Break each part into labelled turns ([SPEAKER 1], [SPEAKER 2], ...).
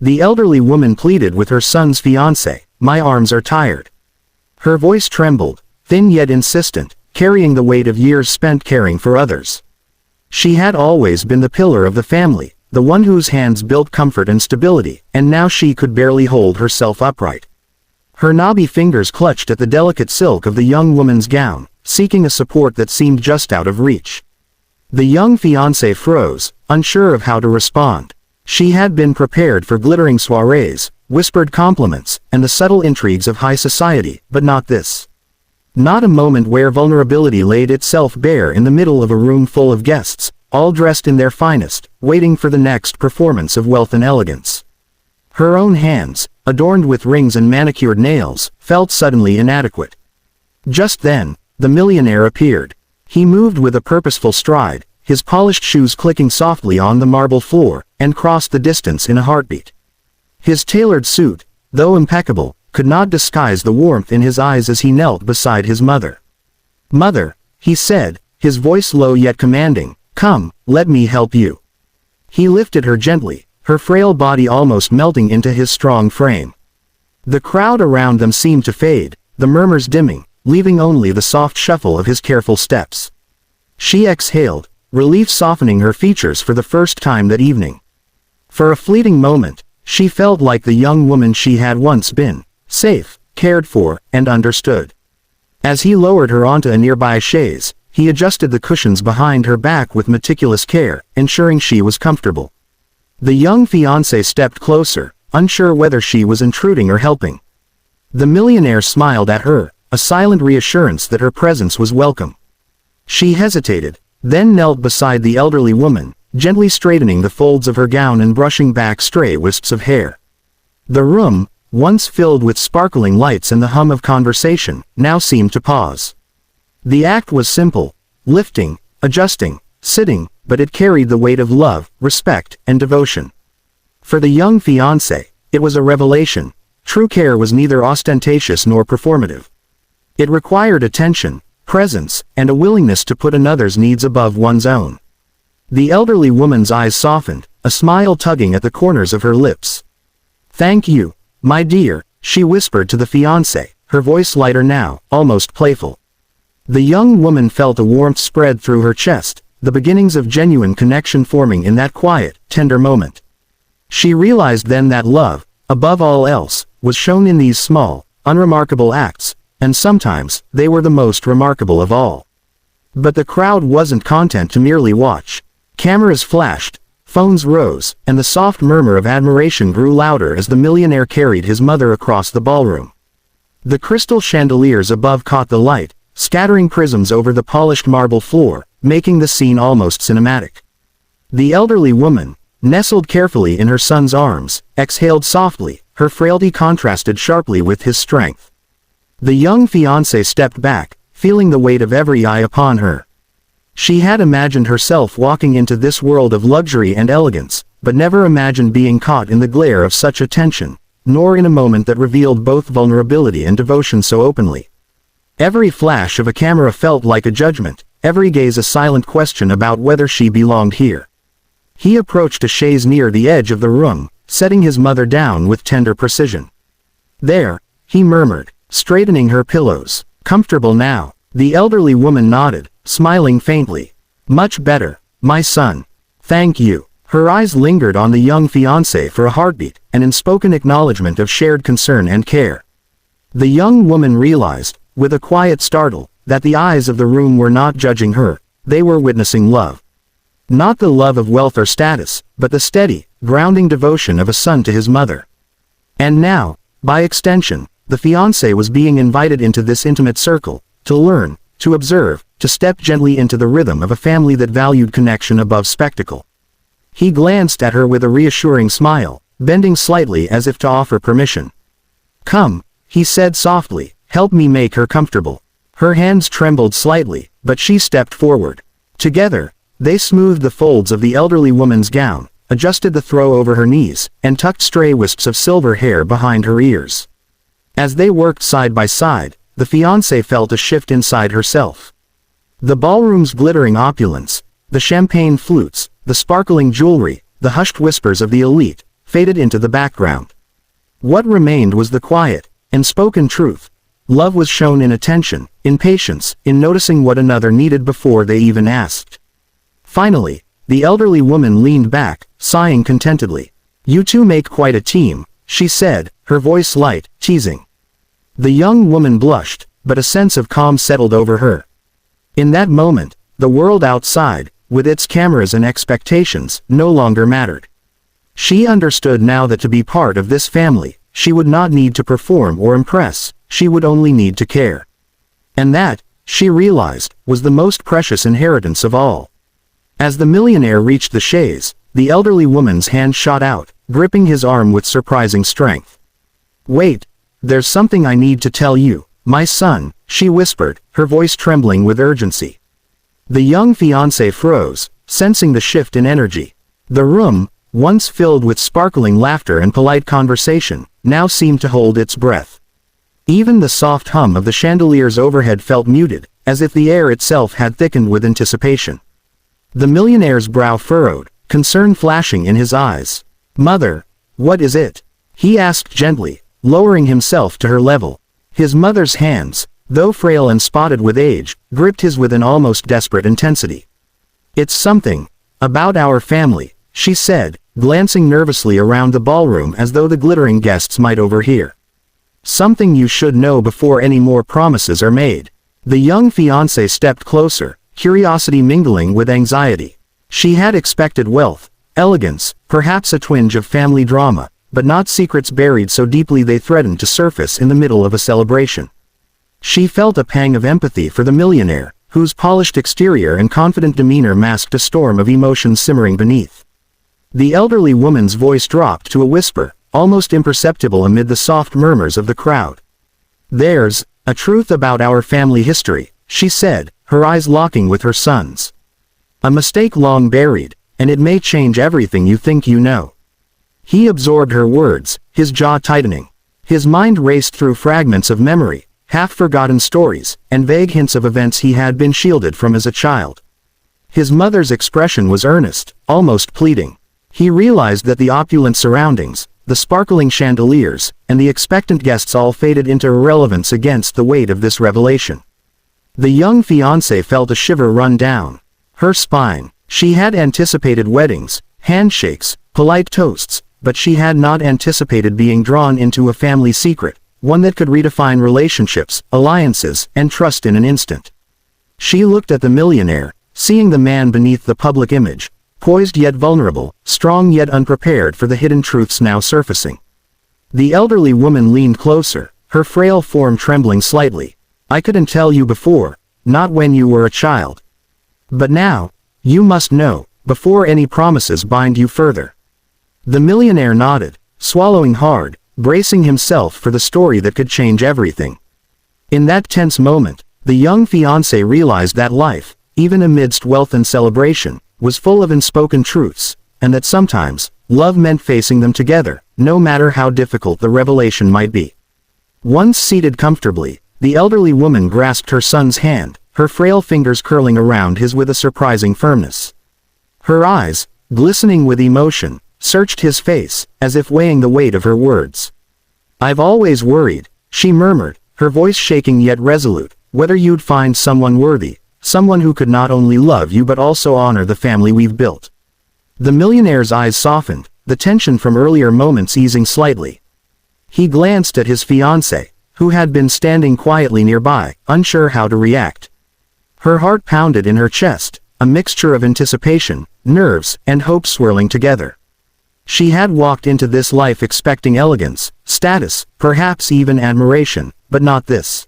[SPEAKER 1] The elderly woman pleaded with her son's fiancé, "My arms are tired." Her voice trembled, thin yet insistent, carrying the weight of years spent caring for others. She had always been the pillar of the family, the one whose hands built comfort and stability, and now she could barely hold herself upright. Her knobby fingers clutched at the delicate silk of the young woman's gown, seeking a support that seemed just out of reach. The young fiancé froze, unsure of how to respond. She had been prepared for glittering soirees, whispered compliments, and the subtle intrigues of high society, but not this. Not a moment where vulnerability laid itself bare in the middle of a room full of guests, all dressed in their finest, waiting for the next performance of wealth and elegance. Her own hands, adorned with rings and manicured nails, felt suddenly inadequate. Just then, the millionaire appeared. He moved with a purposeful stride, his polished shoes clicking softly on the marble floor, and crossed the distance in a heartbeat. His tailored suit, though impeccable, could not disguise the warmth in his eyes as he knelt beside his mother. "Mother," he said, his voice low yet commanding, "come, let me help you." He lifted her gently, her frail body almost melting into his strong frame. The crowd around them seemed to fade, the murmurs dimming, leaving only the soft shuffle of his careful steps. She exhaled, relief softening her features for the first time that evening. For a fleeting moment, she felt like the young woman she had once been, safe, cared for, and understood. As he lowered her onto a nearby chaise, he adjusted the cushions behind her back with meticulous care, ensuring she was comfortable. The young fiancé stepped closer, unsure whether she was intruding or helping. The millionaire smiled at her, a silent reassurance that her presence was welcome. She hesitated, then knelt beside the elderly woman, gently straightening the folds of her gown and brushing back stray wisps of hair. The room, once filled with sparkling lights and the hum of conversation, now seemed to pause. The act was simple, lifting, adjusting, sitting, but it carried the weight of love, respect, and devotion. For the young fiancé, it was a revelation. True care was neither ostentatious nor performative. It required attention, presence, and a willingness to put another's needs above one's own. The elderly woman's eyes softened, a smile tugging at the corners of her lips. "Thank you, my dear," she whispered to the fiancé, her voice lighter now, almost playful. The young woman felt a warmth spread through her chest, the beginnings of genuine connection forming in that quiet, tender moment. She realized then that love, above all else, was shown in these small, unremarkable acts, and sometimes, they were the most remarkable of all. But the crowd wasn't content to merely watch. Cameras flashed, phones rose, and the soft murmur of admiration grew louder as the millionaire carried his mother across the ballroom. The crystal chandeliers above caught the light, scattering prisms over the polished marble floor, making the scene almost cinematic. The elderly woman, nestled carefully in her son's arms, exhaled softly, her frailty contrasted sharply with his strength. The young fiancé stepped back, feeling the weight of every eye upon her. She had imagined herself walking into this world of luxury and elegance, but never imagined being caught in the glare of such attention, nor in a moment that revealed both vulnerability and devotion so openly. Every flash of a camera felt like a judgment, every gaze a silent question about whether she belonged here. He approached a chaise near the edge of the room, setting his mother down with tender precision. "There," he murmured, straightening her pillows. "Comfortable now?" The elderly woman nodded, smiling faintly. "Much better, my son. Thank you." Her eyes lingered on the young fiancé for a heartbeat, an unspoken acknowledgement of shared concern and care. The young woman realized, with a quiet startle, that the eyes of the room were not judging her, they were witnessing love. Not the love of wealth or status, but the steady, grounding devotion of a son to his mother. And now, by extension, the fiancé was being invited into this intimate circle, to learn, to observe, to step gently into the rhythm of a family that valued connection above spectacle. He glanced at her with a reassuring smile, bending slightly as if to offer permission. "Come," he said softly, "help me make her comfortable." Her hands trembled slightly, but she stepped forward. Together, they smoothed the folds of the elderly woman's gown, adjusted the throw over her knees, and tucked stray wisps of silver hair behind her ears. As they worked side by side, the fiancé felt a shift inside herself. The ballroom's glittering opulence, the champagne flutes, the sparkling jewelry, the hushed whispers of the elite, faded into the background. What remained was the quiet, unspoken truth. Love was shown in attention, in patience, in noticing what another needed before they even asked. Finally, the elderly woman leaned back, sighing contentedly. "You two make quite a team," she said, her voice light, teasing. The young woman blushed, but a sense of calm settled over her. In that moment, the world outside, with its cameras and expectations, no longer mattered. She understood now that to be part of this family, she would not need to perform or impress, she would only need to care. And that, she realized, was the most precious inheritance of all. As the millionaire reached the chaise, the elderly woman's hand shot out, gripping his arm with surprising strength. "Wait, there's something I need to tell you, my son," she whispered, her voice trembling with urgency. The young fiancé froze, sensing the shift in energy. The room, once filled with sparkling laughter and polite conversation, now seemed to hold its breath. Even the soft hum of the chandeliers overhead felt muted, as if the air itself had thickened with anticipation. The millionaire's brow furrowed, concern flashing in his eyes. "Mother, what is it?" he asked gently, lowering himself to her level. His mother's hands, though frail and spotted with age, gripped his with an almost desperate intensity. "It's something about our family," she said, glancing nervously around the ballroom as though the glittering guests might overhear. "Something you should know before any more promises are made." The young fiancé stepped closer, curiosity mingling with anxiety. She had expected wealth, elegance, perhaps a twinge of family drama, but not secrets buried so deeply they threatened to surface in the middle of a celebration. She felt a pang of empathy for the millionaire, whose polished exterior and confident demeanor masked a storm of emotions simmering beneath. The elderly woman's voice dropped to a whisper, almost imperceptible amid the soft murmurs of the crowd. "There's a truth about our family history," she said, her eyes locking with her son's. "A mistake long buried, and it may change everything you think you know." He absorbed her words, his jaw tightening. His mind raced through fragments of memory, half-forgotten stories, and vague hints of events he had been shielded from as a child. His mother's expression was earnest, almost pleading. He realized that the opulent surroundings, the sparkling chandeliers, and the expectant guests all faded into irrelevance against the weight of this revelation. The young fiancé felt a shiver run down her spine. She had anticipated weddings, handshakes, polite toasts, but she had not anticipated being drawn into a family secret, one that could redefine relationships, alliances, and trust in an instant. She looked at the millionaire, seeing the man beneath the public image, poised yet vulnerable, strong yet unprepared for the hidden truths now surfacing. The elderly woman leaned closer, her frail form trembling slightly. "I couldn't tell you before, not when you were a child. But now, you must know, before any promises bind you further." The millionaire nodded, swallowing hard, bracing himself for the story that could change everything. In that tense moment, the young fiancé realized that life, even amidst wealth and celebration, was full of unspoken truths, and that sometimes, love meant facing them together, no matter how difficult the revelation might be. Once seated comfortably, the elderly woman grasped her son's hand, her frail fingers curling around his with a surprising firmness. Her eyes, glistening with emotion, searched his face, as if weighing the weight of her words. "I've always worried," she murmured, her voice shaking yet resolute, "whether you'd find someone worthy, someone who could not only love you but also honor the family we've built." The millionaire's eyes softened, the tension from earlier moments easing slightly. He glanced at his fiancée, who had been standing quietly nearby, unsure how to react. Her heart pounded in her chest, a mixture of anticipation, nerves, and hope swirling together. She had walked into this life expecting elegance, status, perhaps even admiration, but not this.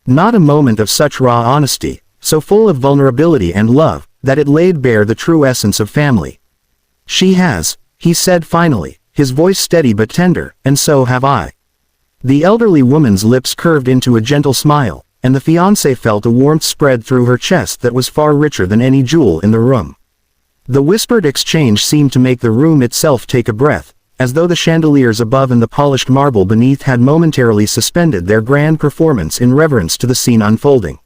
[SPEAKER 1] Not a moment of such raw honesty, so full of vulnerability and love, that it laid bare the true essence of family. "She has," he said finally, his voice steady but tender, "and so have I." The elderly woman's lips curved into a gentle smile, and the fiancé felt a warmth spread through her chest that was far richer than any jewel in the room. The whispered exchange seemed to make the room itself take a breath, as though the chandeliers above and the polished marble beneath had momentarily suspended their grand performance in reverence to the scene unfolding.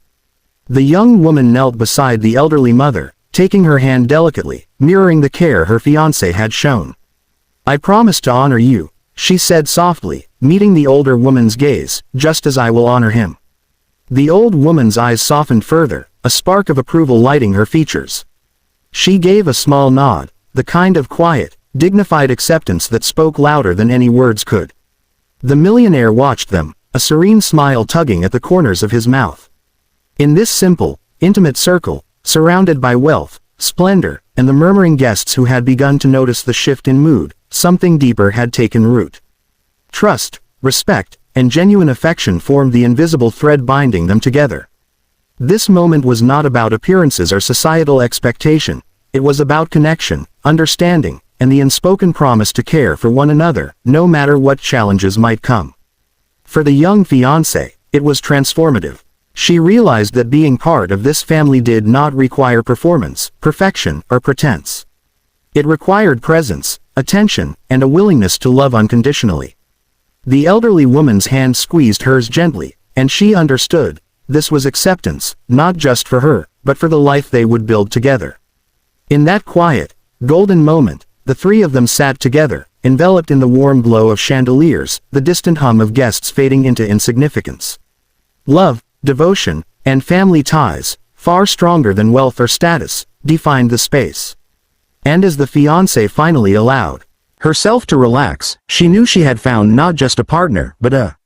[SPEAKER 1] The young woman knelt beside the elderly mother, taking her hand delicately, mirroring the care her fiancé had shown. "I promise to honor you," she said softly, meeting the older woman's gaze, "just as I will honor him." The old woman's eyes softened further, a spark of approval lighting her features. She gave a small nod, the kind of quiet, dignified acceptance that spoke louder than any words could. The millionaire watched them, a serene smile tugging at the corners of his mouth. In this simple, intimate circle, surrounded by wealth, splendor, and the murmuring guests who had begun to notice the shift in mood, something deeper had taken root. Trust, respect, and genuine affection formed the invisible thread binding them together. This moment was not about appearances or societal expectation, it was about connection, understanding, and the unspoken promise to care for one another, no matter what challenges might come. For the young fiancé, it was transformative. She realized that being part of this family did not require performance, perfection, or pretense. It required presence, attention, and a willingness to love unconditionally. The elderly woman's hand squeezed hers gently, and she understood, this was acceptance, not just for her, but for the life they would build together. In that quiet, golden moment, the three of them sat together, enveloped in the warm glow of chandeliers, the distant hum of guests fading into insignificance. Love, devotion, and family ties, far stronger than wealth or status, defined the space. And as the fiancée finally allowed herself to relax, she knew she had found not just a partner, but a